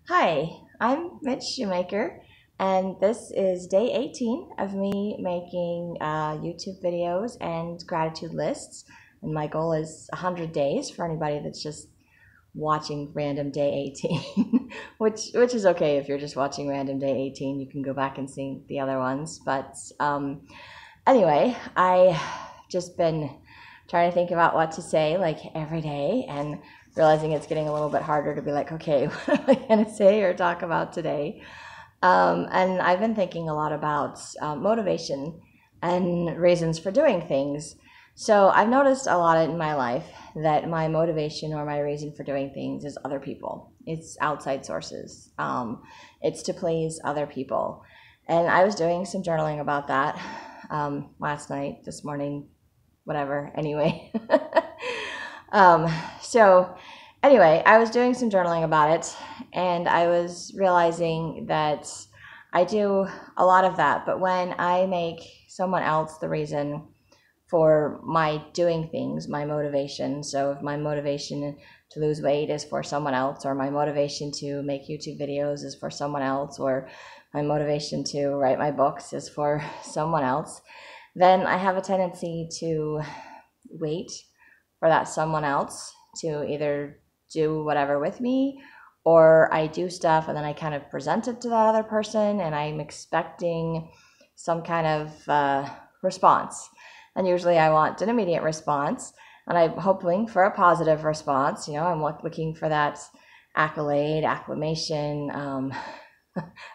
Hi, I'm Midge Shoemaker, and this is day 18 of me making YouTube videos and gratitude lists. And my goal is 100 days for anybody that's just watching random day 18, which is okay if you're just watching random day 18. You can go back and see the other ones. But anyway, I just been trying to think about what to say like every day and realizing it's getting a little bit harder to be like, okay, what am I going to say or talk about today? And I've been thinking a lot about motivation and reasons for doing things. So I've noticed a lot in my life that my motivation or my reason for doing things is other people. It's outside sources. It's to please other people. And I was doing some journaling about that last night, this morning, whatever. Anyway, um, so anyway, I was doing some journaling about it, and I was realizing that I do a lot of that. But when I make someone else the reason for my doing things, my motivation. So if my motivation to lose weight is for someone else, or my motivation to make YouTube videos is for someone else, or my motivation to write my books is for someone else, then I have a tendency to wait for that someone else to either do whatever with me, or I do stuff and then I kind of present it to that other person and I'm expecting some kind of response. And usually I want an immediate response, and I'm hoping for a positive response. I'm looking for that accolade, acclamation,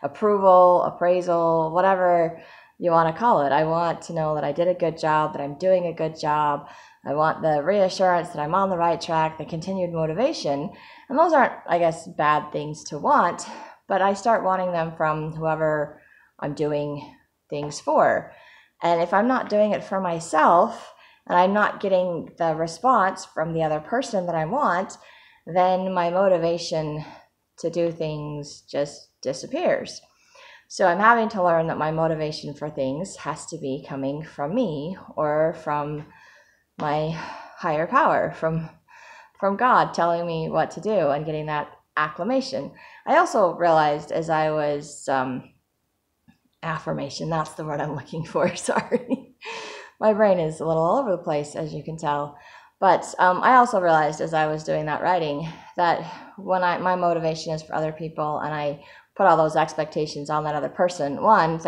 approval, appraisal, whatever you want to call it. I want to know that I did a good job, that I'm doing a good job. I want the reassurance that I'm on the right track, the continued motivation. And those aren't, I guess, bad things to want, but I start wanting them from whoever I'm doing things for. And if I'm not doing it for myself and I'm not getting the response from the other person that I want, then my motivation to do things just disappears. So I'm having to learn that my motivation for things has to be coming from me or from my higher power, from God telling me what to do and getting that acclamation. I also realized as I was affirmation, that's the word I'm looking for. Sorry. My brain is a little all over the place, as you can tell. But I also realized as I was doing that writing that when my motivation is for other people and I put all those expectations on that other person, one,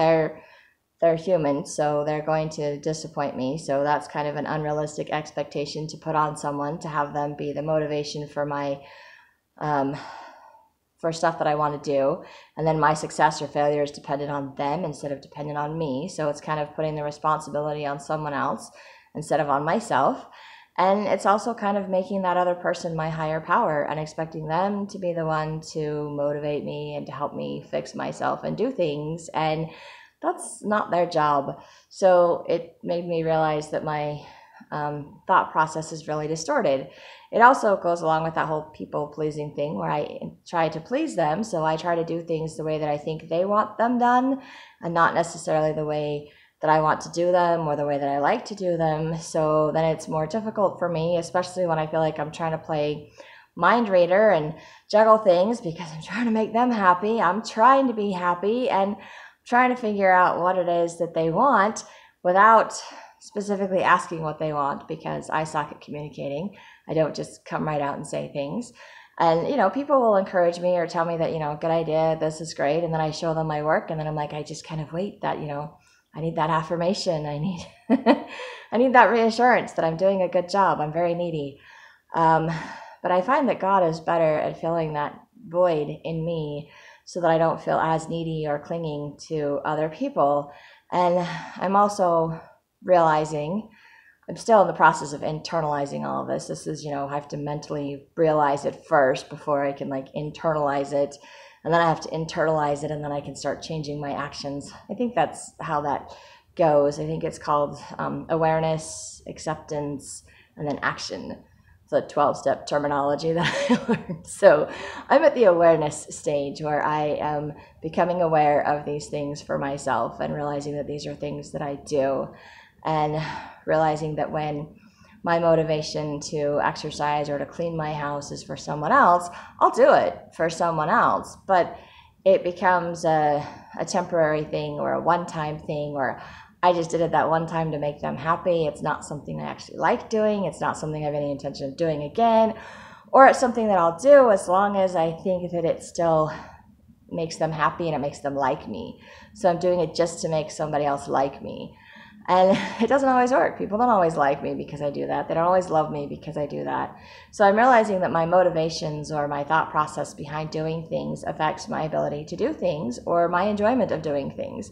they're human, so they're going to disappoint me. So that's kind of an unrealistic expectation to put on someone, to have them be the motivation for my for stuff that I want to do. And then my success or failure is dependent on them instead of dependent on me. So it's kind of putting the responsibility on someone else instead of on myself. And it's also kind of making that other person my higher power and expecting them to be the one to motivate me and to help me fix myself and do things. And that's not their job. So it made me realize that my thought process is really distorted. It also goes along with that whole people pleasing thing where I try to please them. So I try to do things the way that I think they want them done and not necessarily the way that I want to do them or the way that I like to do them. So then it's more difficult for me, especially when I feel like I'm trying to play mind reader and juggle things because I'm trying to make them happy. I'm trying to be happy and trying to figure out what it is that they want without specifically asking what they want, because I suck at communicating. I don't just come right out and say things. And, people will encourage me or tell me that, good idea, this is great. And then I show them my work and then I'm like, I just kind of wait that, I need that affirmation. I need, I need that reassurance that I'm doing a good job. I'm very needy. But I find that God is better at filling that void in me so that I don't feel as needy or clinging to other people. And I'm also realizing I'm still in the process of internalizing all of this. This is, I have to mentally realize it first before I can internalize it. And then I have to internalize it and then I can start changing my actions. I think that's how that goes. I think it's called awareness, acceptance, and then action. It's a 12-step terminology that I learned. So I'm at the awareness stage where I am becoming aware of these things for myself and realizing that these are things that I do, and realizing that when my motivation to exercise or to clean my house is for someone else, I'll do it for someone else. But it becomes a temporary thing or a one-time thing, or I just did it that one time to make them happy. It's not something I actually like doing. It's not something I have any intention of doing again. Or it's something that I'll do as long as I think that it still makes them happy and it makes them like me. So I'm doing it just to make somebody else like me. And it doesn't always work. People don't always like me because I do that. They don't always love me because I do that. So I'm realizing that my motivations or my thought process behind doing things affects my ability to do things or my enjoyment of doing things.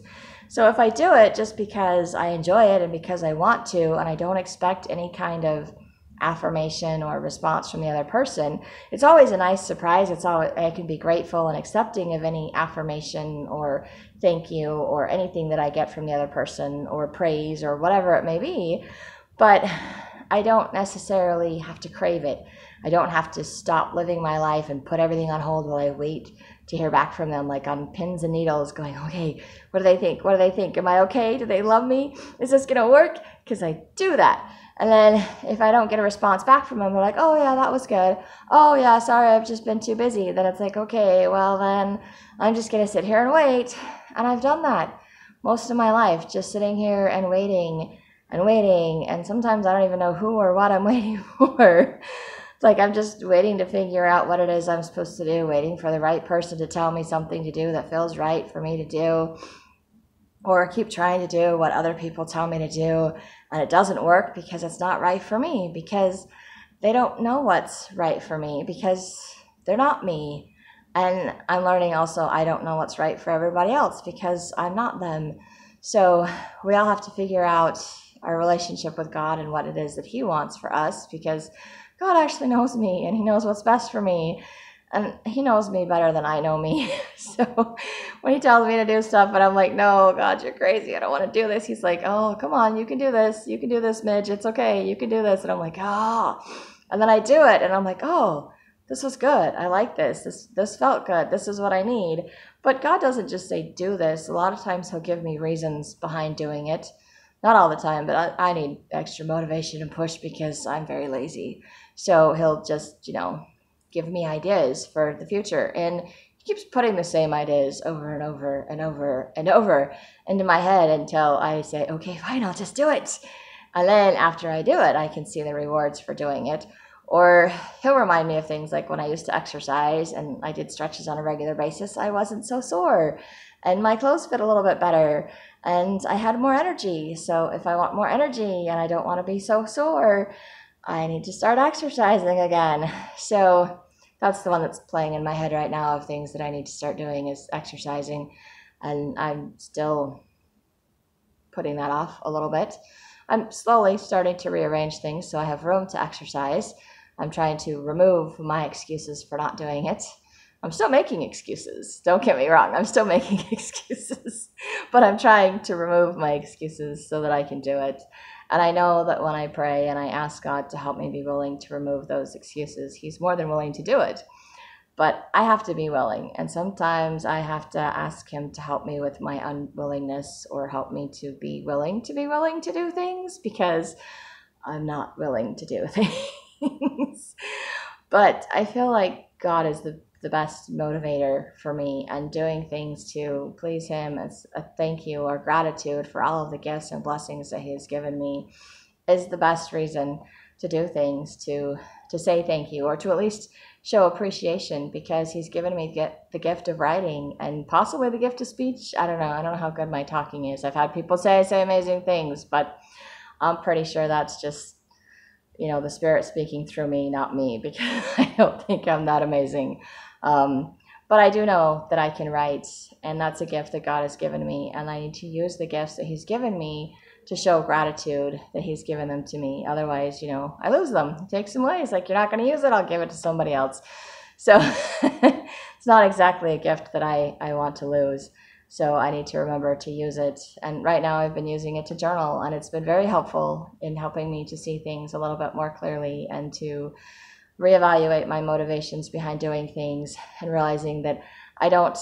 So if I do it just because I enjoy it and because I want to, and I don't expect any kind of affirmation or response from the other person, it's always a nice surprise. I can be grateful and accepting of any affirmation or thank you or anything that I get from the other person or praise or whatever it may be, but I don't necessarily have to crave it. I don't have to stop living my life and put everything on hold while I wait to hear back from them, like on pins and needles, going, okay, what do they think? What do they think? Am I okay? Do they love me? Is this going to work? Because I do that. And then if I don't get a response back from them, they're like, oh yeah, that was good. Oh yeah, sorry, I've just been too busy. Then it's like, okay, well then I'm just going to sit here and wait. And I've done that most of my life, just sitting here and waiting and waiting. And sometimes I don't even know who or what I'm waiting for. It's like I'm just waiting to figure out what it is I'm supposed to do, waiting for the right person to tell me something to do that feels right for me to do, or keep trying to do what other people tell me to do, and it doesn't work because it's not right for me, because they don't know what's right for me, because they're not me. And I'm learning also I don't know what's right for everybody else because I'm not them. So we all have to figure out our relationship with God and what it is that He wants for us, because God actually knows me and He knows what's best for me. And He knows me better than I know me. So when He tells me to do stuff and I'm like, no, God, you're crazy. I don't want to do this. He's like, oh, come on, you can do this. You can do this, Midge. It's okay. You can do this. And I'm like, oh. And then I do it and I'm like, oh, this was good. I like this. This felt good. This is what I need. But God doesn't just say, do this. A lot of times He'll give me reasons behind doing it. Not all the time, but I need extra motivation and push because I'm very lazy. So He'll just, give me ideas for the future. And He keeps putting the same ideas over and over and over and over into my head until I say, okay, fine, I'll just do it. And then after I do it, I can see the rewards for doing it. Or He'll remind me of things like when I used to exercise and I did stretches on a regular basis, I wasn't so sore and my clothes fit a little bit better and I had more energy. So if I want more energy and I don't want to be so sore, I need to start exercising again. So that's the one that's playing in my head right now of things that I need to start doing is exercising. And I'm still putting that off a little bit. I'm slowly starting to rearrange things so I have room to exercise. I'm trying to remove my excuses for not doing it. I'm still making excuses. Don't get me wrong. I'm still making excuses. But I'm trying to remove my excuses so that I can do it. And I know that when I pray and I ask God to help me be willing to remove those excuses, He's more than willing to do it. But I have to be willing. And sometimes I have to ask Him to help me with my unwillingness or help me to be willing to do things because I'm not willing to do things. But I feel like God is the best motivator for me, and doing things to please Him as a thank you or gratitude for all of the gifts and blessings that He has given me is the best reason to do things, to say thank you or to at least show appreciation, because He's given me the gift of writing and possibly the gift of speech. I don't know how good my talking is. I've had people say I say amazing things, but I'm pretty sure that's just the Spirit speaking through me, not me, because I don't think I'm that amazing. But I do know that I can write, and that's a gift that God has given me, and I need to use the gifts that He's given me to show gratitude that He's given them to me. Otherwise, I lose them. It takes them away. It's like, you're not going to use it, I'll give it to somebody else. So it's not exactly a gift that I want to lose. So I need to remember to use it. And right now I've been using it to journal, and it's been very helpful in helping me to see things a little bit more clearly and to reevaluate my motivations behind doing things and realizing that I don't,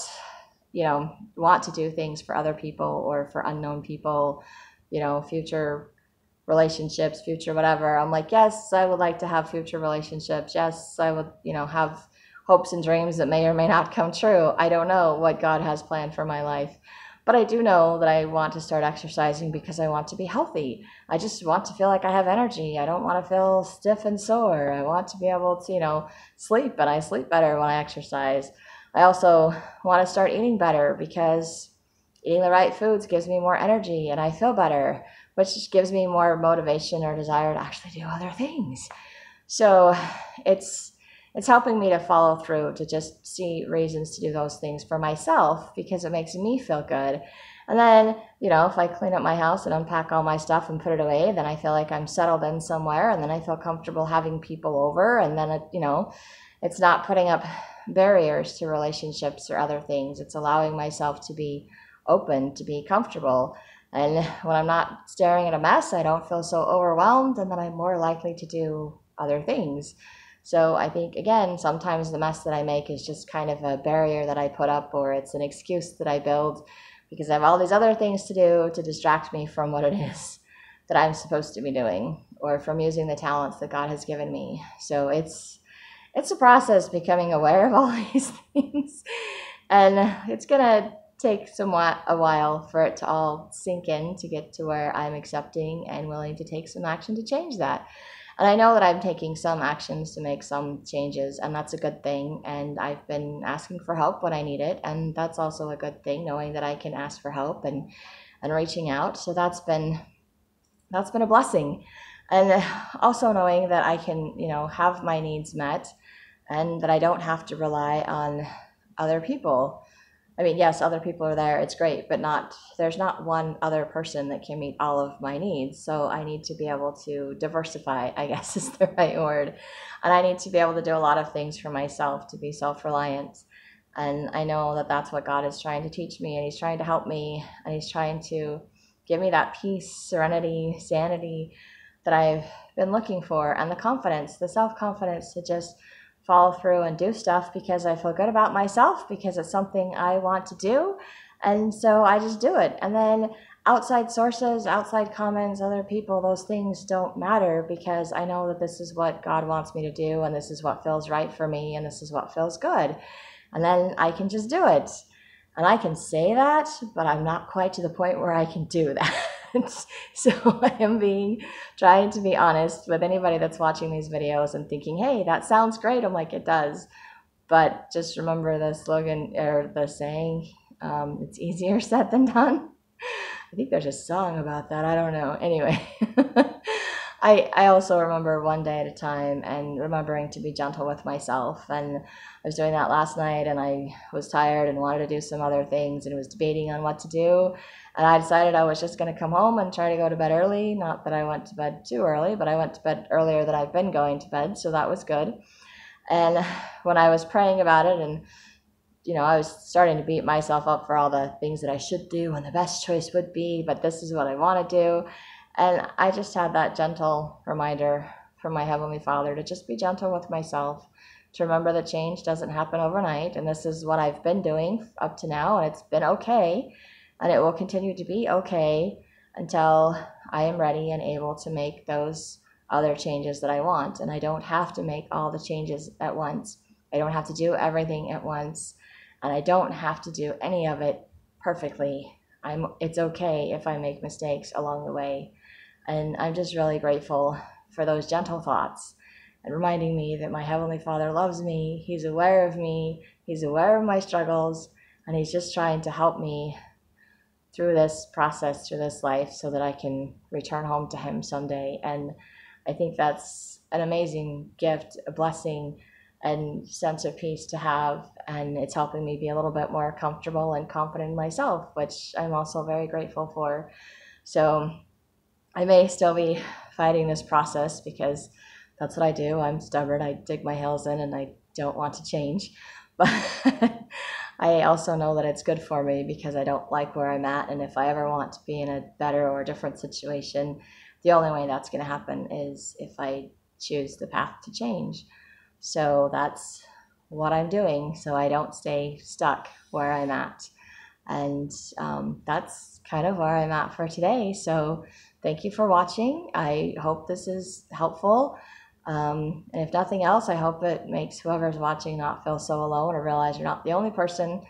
want to do things for other people or for unknown people, future relationships, future whatever. I'm like, yes, I would like to have future relationships. Yes, I would, have hopes and dreams that may or may not come true. I don't know what God has planned for my life. But I do know that I want to start exercising because I want to be healthy. I just want to feel like I have energy. I don't want to feel stiff and sore. I want to be able to, sleep, and I sleep better when I exercise. I also want to start eating better because eating the right foods gives me more energy and I feel better, which gives me more motivation or desire to actually do other things. So it's helping me to follow through, to just see reasons to do those things for myself because it makes me feel good. And then, if I clean up my house and unpack all my stuff and put it away, then I feel like I'm settled in somewhere, and then I feel comfortable having people over, and then it's not putting up barriers to relationships or other things. It's allowing myself to be open, to be comfortable. And when I'm not staring at a mess, I don't feel so overwhelmed, and then I'm more likely to do other things. So I think, again, sometimes the mess that I make is just kind of a barrier that I put up, or it's an excuse that I build because I have all these other things to do to distract me from what it is that I'm supposed to be doing, or from using the talents that God has given me. So it's a process becoming aware of all these things. And it's going to take somewhat a while for it to all sink in, to get to where I'm accepting and willing to take some action to change that. And I know that I'm taking some actions to make some changes, and that's a good thing. And I've been asking for help when I need it, and that's also a good thing, knowing that I can ask for help and reaching out. So that's been a blessing. And also knowing that I can, have my needs met, and that I don't have to rely on other people. I mean, yes, other people are there, it's great, but there's not one other person that can meet all of my needs. So I need to be able to diversify, I guess is the right word. And I need to be able to do a lot of things for myself, to be self-reliant. And I know that that's what God is trying to teach me, and He's trying to help me, and He's trying to give me that peace, serenity, sanity that I've been looking for, and the confidence, the self-confidence to just follow through and do stuff because I feel good about myself, because it's something I want to do. And so I just do it. And then outside sources, outside comments, other people, those things don't matter, because I know that this is what God wants me to do, and this is what feels right for me, and this is what feels good. And then I can just do it. And I can say that, but I'm not quite to the point where I can do that. So I am trying to be honest with anybody that's watching these videos and thinking, hey, that sounds great. I'm like, it does. But just remember the slogan, or the saying, it's easier said than done. I think there's a song about that. I don't know. Anyway, I also remember one day at a time, and remembering to be gentle with myself. And I was doing that last night, and I was tired and wanted to do some other things, and was debating on what to do. And I decided I was just going to come home and try to go to bed early. Not that I went to bed too early, but I went to bed earlier than I've been going to bed, so that was good. And when I was praying about it, and I was starting to beat myself up for all the things that I should do and the best choice would be, but this is what I want to do. And I just had that gentle reminder from my Heavenly Father to just be gentle with myself, to remember that change doesn't happen overnight. And this is what I've been doing up to now, and it's been okay. And it will continue to be okay until I am ready and able to make those other changes that I want. And I don't have to make all the changes at once. I don't have to do everything at once. And I don't have to do any of it perfectly. It's okay if I make mistakes along the way. And I'm just really grateful for those gentle thoughts, and reminding me that my Heavenly Father loves me. He's aware of me. He's aware of my struggles. And He's just trying to help me through this process, through this life, so that I can return home to Him someday. And I think that's an amazing gift, a blessing, and sense of peace to have. And it's helping me be a little bit more comfortable and confident in myself, which I'm also very grateful for. So I may still be fighting this process, because that's what I do. I'm stubborn. I dig my heels in, and I don't want to change. But I also know that it's good for me, because I don't like where I'm at. And if I ever want to be in a better or a different situation, the only way that's going to happen is if I choose the path to change. So that's what I'm doing, so I don't stay stuck where I'm at. And that's kind of where I'm at for today. So thank you for watching. I hope this is helpful. And if nothing else, I hope it makes whoever's watching not feel so alone or realize you're not the only person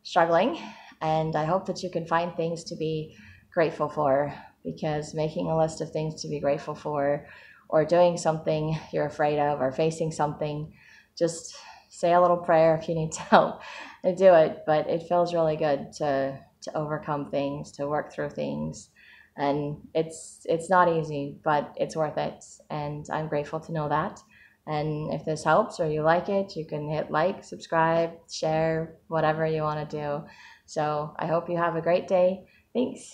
struggling. And I hope that you can find things to be grateful for, because making a list of things to be grateful for, or doing something you're afraid of, or facing something, just say a little prayer if you need to help and do it. But it feels really good to overcome things, to work through things. And it's not easy, but it's worth it. And I'm grateful to know that. And if this helps or you like it, you can hit like, subscribe, share, whatever you want to do. So I hope you have a great day. Thanks.